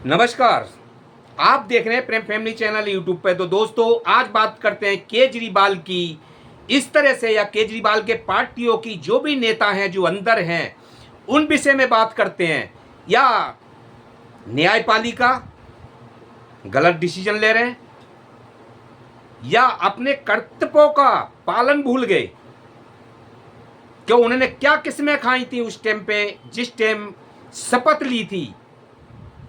नमस्कार। आप देख रहे हैं प्रेम फैमिली चैनल यूट्यूब पे। तो दोस्तों, आज बात करते हैं केजरीवाल की। इस तरह से या केजरीवाल के पार्टियों की जो भी नेता हैं जो अंदर हैं, उन विषय में बात करते हैं। या न्यायपालिका गलत डिसीजन ले रहे हैं, या अपने कर्तव्यों का पालन भूल गए। क्यों, उन्होंने क्या किस्में खाई थी उस टाइम पे, जिस टाइम शपथ ली थी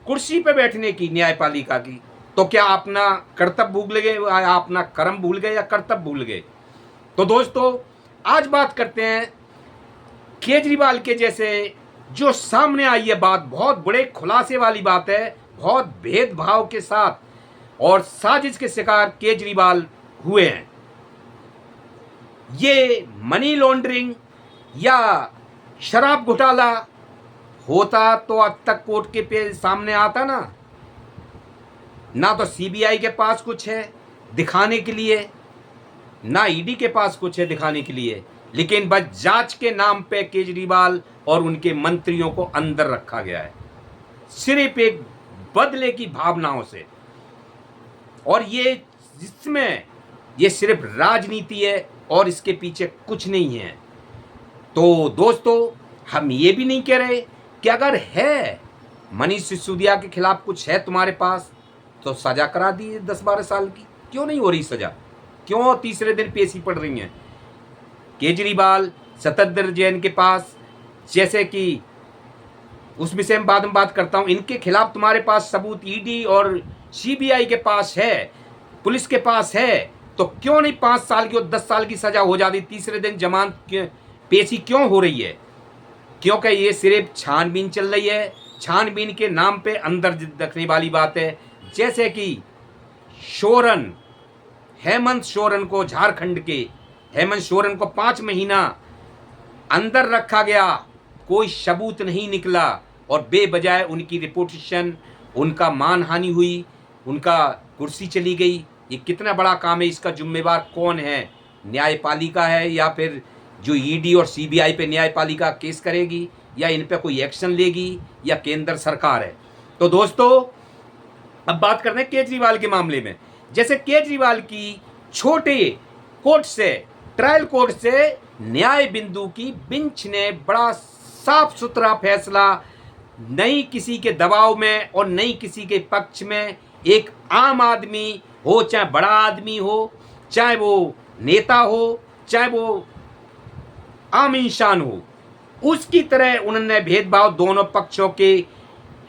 कुर्सी पे बैठने की न्यायपालिका की। तो क्या अपना कर्तव्य भूल गए, या अपना कर्म भूल गए, या कर्तव्य भूल गए? तो दोस्तों, आज बात करते हैं केजरीवाल के जैसे जो सामने आई है बात, बहुत बड़े खुलासे वाली बात है। बहुत भेदभाव के साथ और साजिश के शिकार केजरीवाल हुए हैं। ये मनी लॉन्ड्रिंग या शराब घोटाला होता तो अब तक कोर्ट के पे सामने आता ना तो सीबीआई के पास कुछ है दिखाने के लिए, ना ईडी के पास कुछ है दिखाने के लिए, लेकिन बस जांच के नाम पे केजरीवाल और उनके मंत्रियों को अंदर रखा गया है, सिर्फ एक बदले की भावनाओं से। और ये जिसमें ये सिर्फ राजनीति है और इसके पीछे कुछ नहीं है। तो दोस्तों, हम ये भी नहीं कह रहे कि अगर है मनीष सिसोदिया के खिलाफ कुछ है तुम्हारे पास तो सजा करा दी 10-12 साल की। क्यों नहीं हो रही सजा? क्यों तीसरे दिन पेशी पड़ रही है? केजरीवाल, सत्येंद्र जैन के पास, जैसे कि उस विषय में बाद में बात करता हूं, इनके खिलाफ तुम्हारे पास सबूत ईडी और सीबीआई के पास है, पुलिस के पास है, तो क्यों नहीं 5 साल की और 10 साल की सजा हो जाती? तीसरे दिन जमानत पेशी क्यों हो रही है? क्योंकि ये सिर्फ छानबीन चल रही है। छानबीन के नाम पे अंदर रखने वाली बात है। जैसे कि हेमंत सोरेन को, झारखंड के हेमंत सोरेन को 5 महीना अंदर रखा गया, कोई सबूत नहीं निकला और बेबजाय उनकी रिपोर्टेशन, उनका मानहानि हुई, उनका कुर्सी चली गई। ये कितना बड़ा काम है? इसका जिम्मेवार कौन है? न्यायपालिका है, या फिर जो ईडी और सीबीआई पे न्यायपालिका केस करेगी, या इन पे कोई एक्शन लेगी, या केंद्र सरकार है? तो दोस्तों, अब बात करते हैं केजरीवाल के मामले में। जैसे केजरीवाल की छोटे कोर्ट से, ट्रायल कोर्ट से न्याय बिंदु की बेंच ने बड़ा साफ सुथरा फैसला, नहीं किसी के दबाव में और नहीं किसी के पक्ष में, एक आम आदमी हो चाहे बड़ा आदमी हो, चाहे वो नेता हो चाहे वो आम इंसान हो, उसकी तरह उन्होंने भेदभाव दोनों पक्षों के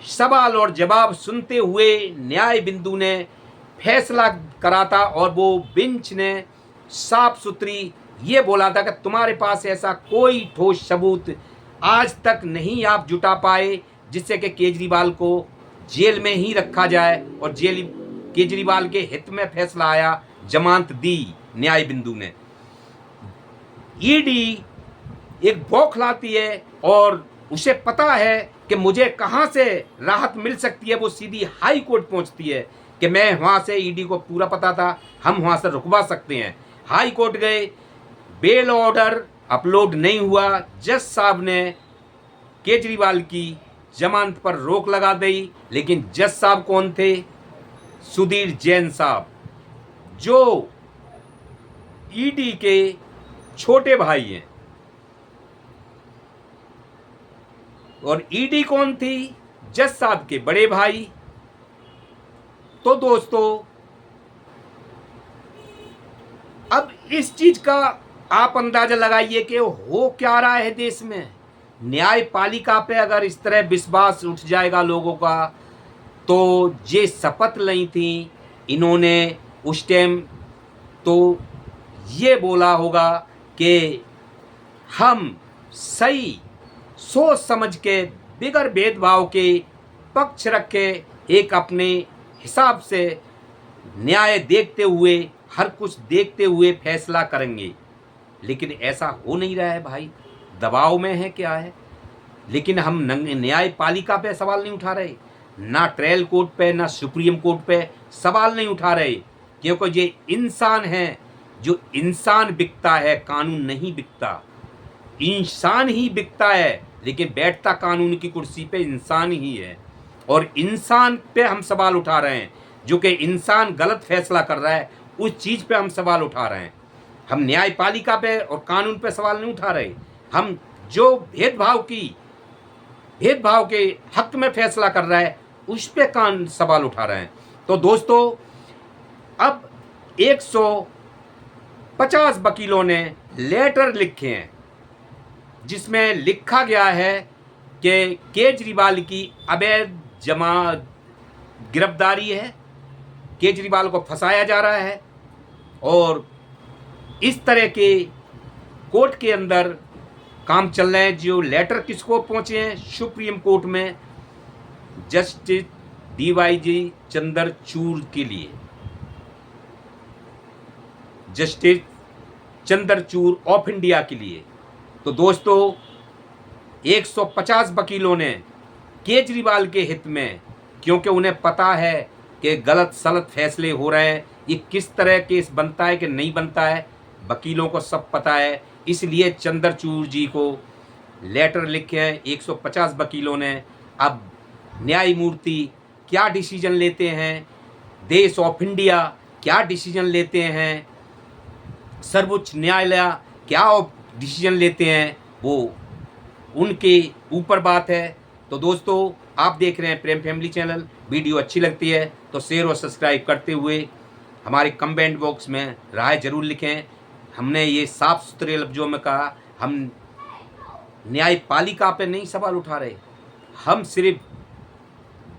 सवाल और जवाब सुनते हुए न्याय बिंदु ने फैसला करा था। और वो बेंच ने साफ सुथरी ये बोला था कि तुम्हारे पास ऐसा कोई ठोस सबूत आज तक नहीं आप जुटा पाए जिससे कि केजरीवाल को जेल में ही रखा जाए, और केजरीवाल के हित में फैसला आया, जमानत दी न्याय बिंदु ने। ईडी एक बौखलाती है और उसे पता है कि मुझे कहां से राहत मिल सकती है। वो सीधी हाई कोर्ट पहुंचती है कि मैं वहां से, ईडी को पूरा पता था, हम वहां से रुकवा सकते हैं। हाई कोर्ट गए, बेल ऑर्डर अपलोड नहीं हुआ, जज साहब ने केजरीवाल की जमानत पर रोक लगा दी। लेकिन जज साहब कौन थे? सुधीर जैन साहब, जो ईडी के छोटे भाई हैं। और ईडी कौन थी? जज साहब के बड़े भाई। तो दोस्तों, अब इस चीज का आप अंदाजा लगाइए कि हो क्या रहा है देश में। न्यायपालिका पे अगर इस तरह विश्वास उठ जाएगा लोगों का, तो ये शपथ ली थी इन्होंने उस टाइम, तो ये बोला होगा कि हम सही सोच समझ के, बिगर भेदभाव के पक्ष रखे, एक अपने हिसाब से न्याय देखते हुए, हर कुछ देखते हुए फैसला करेंगे। लेकिन ऐसा हो नहीं रहा है भाई, दबाव में है, क्या है? लेकिन हम न्यायपालिका पे सवाल नहीं उठा रहे, ना ट्रायल कोर्ट पे, ना सुप्रीम कोर्ट पे सवाल नहीं उठा रहे, क्योंकि ये इंसान है। जो इंसान बिकता है, कानून नहीं बिकता। इंसान ही बिकता है, लेकिन बैठता कानून की कुर्सी पे इंसान ही है। और इंसान पे हम सवाल उठा रहे हैं। जो कि इंसान गलत फैसला कर रहा है उस चीज़ पे हम सवाल उठा रहे हैं। हम न्यायपालिका पे और कानून पे सवाल नहीं उठा रहे। हम जो भेदभाव के हक में फैसला कर रहा है उस पे सवाल उठा रहे हैं। तो दोस्तों, अब 150 वकीलों ने लेटर लिखे हैं जिसमें लिखा गया है कि केजरीवाल की अवैध गिरफ्तारी है, केजरीवाल को फंसाया जा रहा है। और इस तरह के कोर्ट के अंदर काम चल रहे हैं। जो लेटर किसको पहुंचे हैं? सुप्रीम कोर्ट में जस्टिस DYG चंद्रचूड़ के लिए, जस्टिस चंद्रचूड़ ऑफ इंडिया के लिए। तो दोस्तों, 150 वकीलों ने केजरीवाल के हित में, क्योंकि उन्हें पता है कि गलत सलत फैसले हो रहे हैं, ये किस तरह केस बनता है कि नहीं बनता है, वकीलों को सब पता है, इसलिए चंद्रचूड़ जी को लेटर लिखे हैं 150 वकीलों ने। अब न्यायमूर्ति क्या डिसीजन लेते हैं, देश ऑफ इंडिया क्या डिसीजन लेते हैं, सर्वोच्च न्यायालय क्या डिसीजन लेते हैं, वो उनके ऊपर बात है। तो दोस्तों, आप देख रहे हैं प्रेम फैमिली चैनल। वीडियो अच्छी लगती है तो शेयर और सब्सक्राइब करते हुए हमारे कमेंट बॉक्स में राय ज़रूर लिखें। हमने ये साफ सुथरे लफ्ज़ों में कहा, हम न्यायपालिका पे नहीं सवाल उठा रहे, हम सिर्फ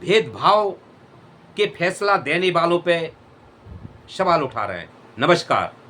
भेदभाव के फैसला देने वालों पे सवाल उठा रहे हैं। नमस्कार।